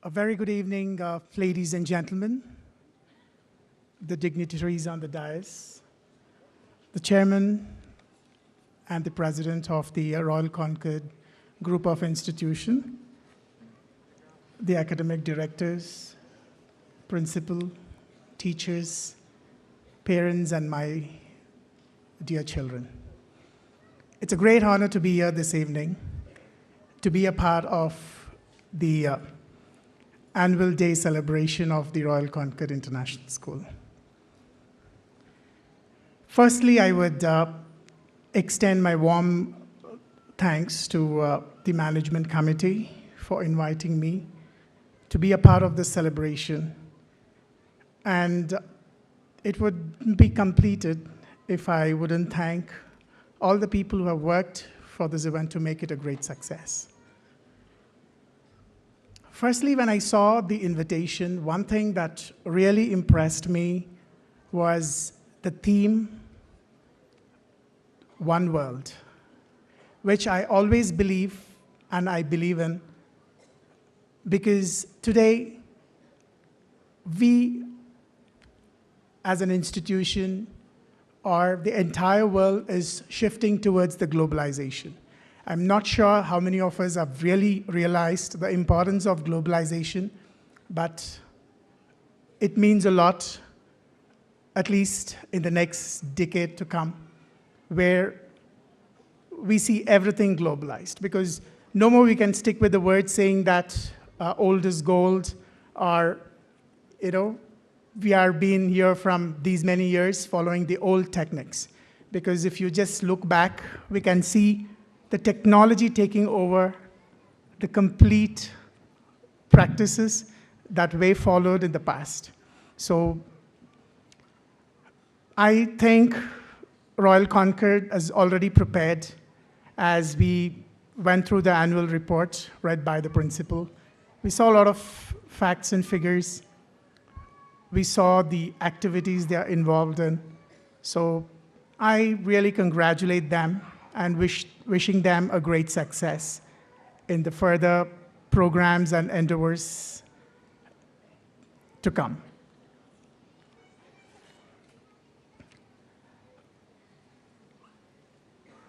A very good evening, ladies and gentlemen, the dignitaries on the dais, the chairman and the president of the Royal Concord Group of Institution, the academic directors, principal, teachers, parents, and my dear children. It's a great honor to be here this evening, to be a part of the annual day celebration of the Royal Concord International School. Firstly, I would extend my warm thanks to the management committee for inviting me to be a part of this celebration. And it would be completed if I wouldn't thank all the people who have worked for this event to make it a great success. Firstly, when I saw the invitation, one thing that really impressed me was the theme, One World, which I always believe and I believe in, because today we as an institution or the entire world is shifting towards the globalization. I'm not sure how many of us have really realized the importance of globalization, but it means a lot, at least in the next decade to come, where we see everything globalized, because no more we can stick with the word saying that old is gold, or, we are being here from these many years following the old techniques. Because if you just look back, we can see the technology taking over the complete practices that we followed in the past. So I think Royal Concord is already prepared as we went through the annual report read by the principal. We saw a lot of facts and figures. We saw the activities they are involved in. So I really congratulate them and wishing them a great success in the further programs and endeavors to come.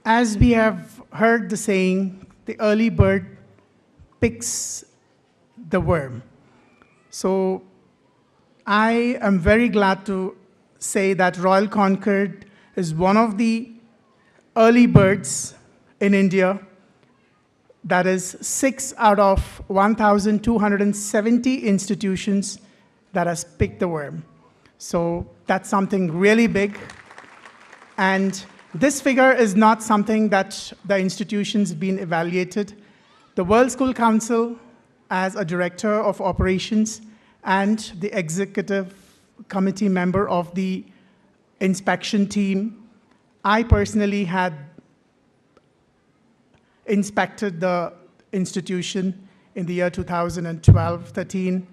As we have heard the saying, the early bird picks the worm. So I am very glad to say that Royal Concord is one of the early birds in India. That is 6 out of 1,270 institutions that has picked the worm. So that's something really big. And this figure is not something that the institution's been evaluated. The World School Council, as a director of operations and the executive committee member of the inspection team, I personally had inspected the institution in the year 2012-13,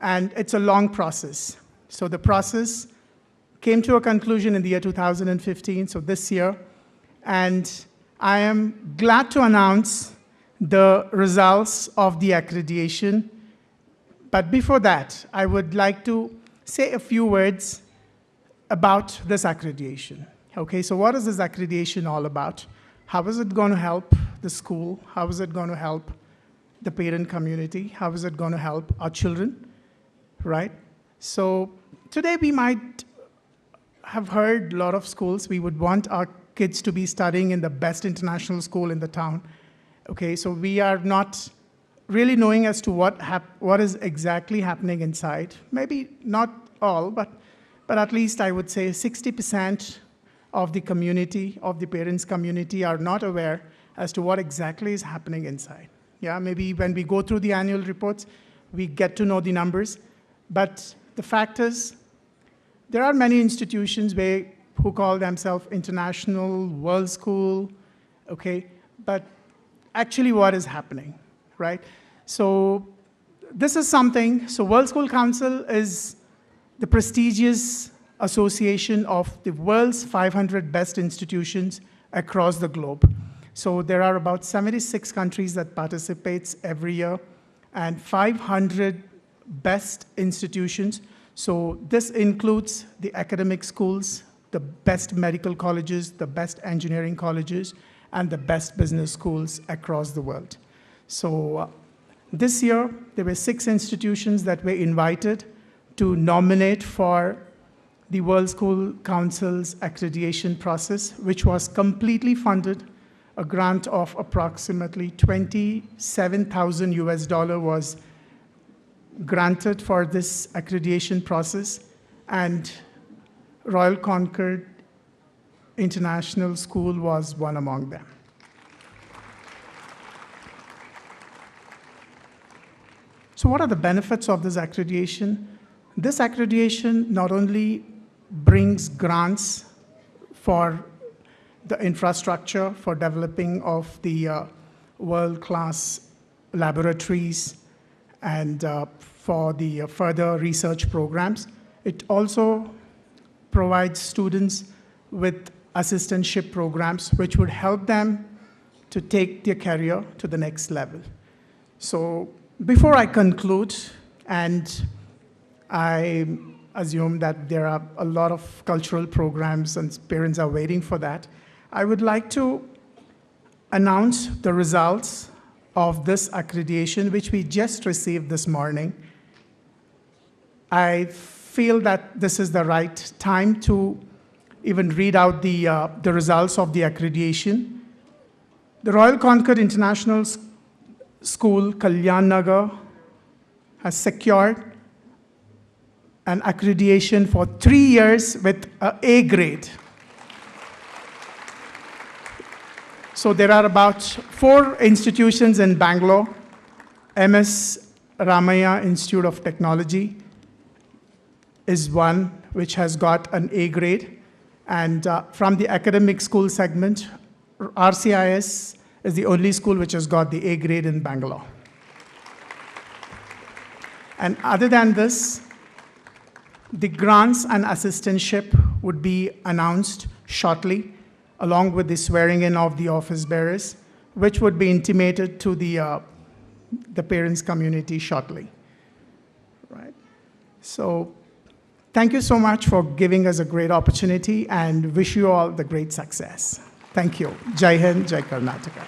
and it's a long process. So the process came to a conclusion in the year 2015, so this year, and I am glad to announce the results of the accreditation. But before that, I would like to say a few words about this accreditation. Okay, so what is this accreditation all about? How is it going to help the school? How is it going to help the parent community? How is it going to help our children, right? So today we might have heard a lot of schools. We would want our kids to be studying in the best international school in the town. Okay, so we are not really knowing as to what is exactly happening inside. Maybe not all, but at least I would say 60% of the community, of the parents' community, are not aware as to what exactly is happening inside. Yeah, maybe when we go through the annual reports, we get to know the numbers. But the fact is, there are many institutions who call themselves international, world school, okay? But actually what is happening, right? So this is something, so World School Council is the prestigious association of the world's 500 best institutions across the globe. So there are about 76 countries that participates every year. and 500 best institutions. So this includes the academic schools, the best medical colleges, the best engineering colleges, and the best business schools across the world. So this year, there were 6 institutions that were invited to nominate for the World School Council's accreditation process, which was completely funded. A grant of approximately $27,000 was granted for this accreditation process, and Royal Concord International School was one among them. So what are the benefits of this accreditation? This accreditation not only brings grants for the infrastructure for developing of the world-class laboratories and for the further research programs. It also provides students with assistantship programs which would help them to take their career to the next level. So before I conclude, and I assume that there are a lot of cultural programs and parents are waiting for that, I would like to announce the results of this accreditation, which we just received this morning. I feel that this is the right time to even read out the results of the accreditation. The Royal Concord International School, Kalyan Nagar, has secured an accreditation for 3 years with an A grade. So there are about 4 institutions in Bangalore. MS Ramaiah Institute of Technology is one which has got an A grade. And from the academic school segment, RCIS is the only school which has got the A grade in Bangalore. And other than this, the grants and assistantship would be announced shortly, along with the swearing in of the office bearers, which would be intimated to the parents community shortly. Right? So thank you so much for giving us a great opportunity, and wish you all the great success. Thank you. Jai Hind, Jai Karnataka.